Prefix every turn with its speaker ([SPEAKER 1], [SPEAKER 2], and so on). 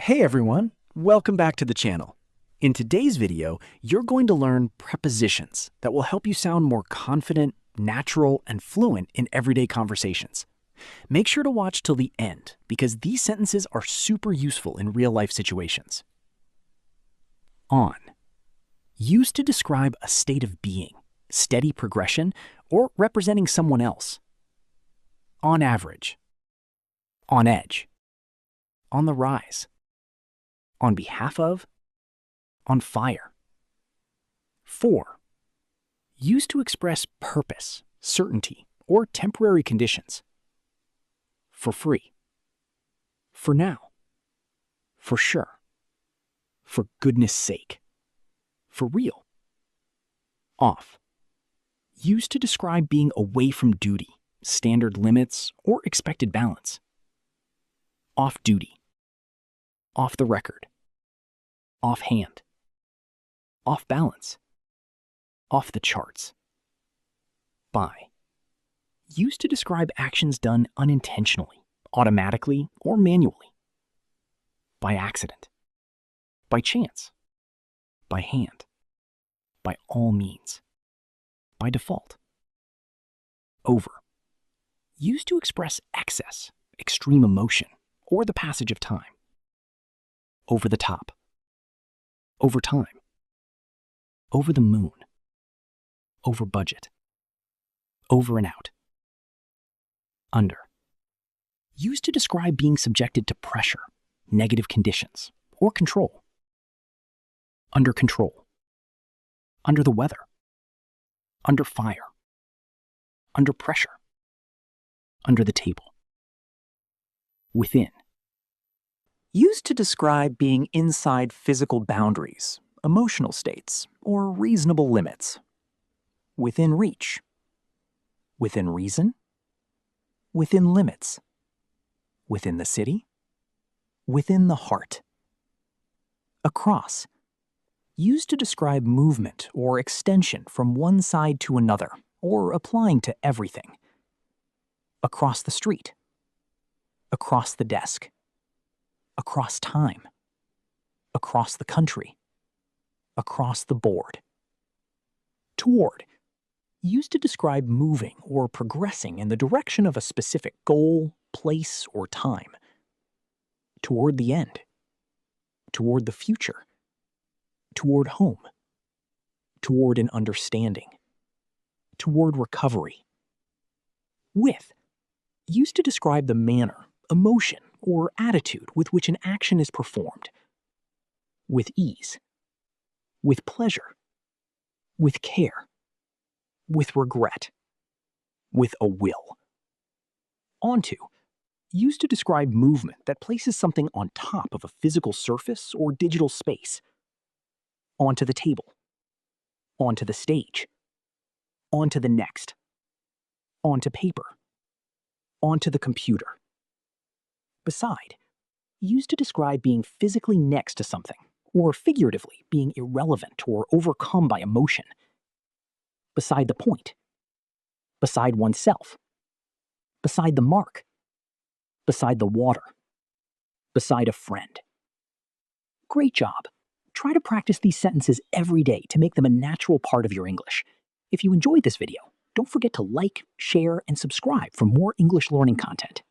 [SPEAKER 1] Hey everyone, welcome back to the channel. In today's video, you're going to learn prepositions that will help you sound more confident, natural, and fluent in everyday conversations. Make sure to watch till the end because these sentences are super useful in real-life situations. On. Used to describe a state of being, steady progression, or representing someone else. On average. On edge. On the rise. On behalf of, on fire. 4. Used to express purpose, certainty, or temporary conditions. For free. For now. For sure. For goodness sake. For real. Off. Used to describe being away from duty, standard limits, or expected balance. Off duty. Off the record. Offhand. Off balance. Off the charts. By. Used to describe actions done unintentionally, automatically, or manually. By accident. By chance. By hand. By all means. By default. Over. Used to express excess, extreme emotion, or the passage of time. Over the top. Over time. Over the moon. Over budget. Over and out. Under. Used to describe being subjected to pressure, negative conditions, or control. Under control. Under the weather. Under fire. Under pressure. Under the table. Within. Used to describe being inside physical boundaries, emotional states, or reasonable limits. Within reach. Within reason. Within limits. Within the city. Within the heart. Across. Used to describe movement or extension from one side to another, or applying to everything. Across the street. Across the desk. Across time. Across the country. Across the board. Toward. Used to describe moving or progressing in the direction of a specific goal, place, or time. Toward the end. Toward the future. Toward home. Toward an understanding. Toward recovery. With. Used to describe the manner, emotion, or attitude with which an action is performed. With ease. With pleasure. With care. With regret. With a will. Onto. Used to describe movement that places something on top of a physical surface or digital space. Onto the table. Onto the stage. Onto the next. Onto paper. Onto the computer. Beside. Used to describe being physically next to something, or figuratively being irrelevant or overcome by emotion. Beside the point. Beside oneself. Beside the mark. Beside the water. Beside a friend. Great job. Try to practice these sentences every day to make them a natural part of your English. If you enjoyed this video, don't forget to like, share, and subscribe for more English learning content.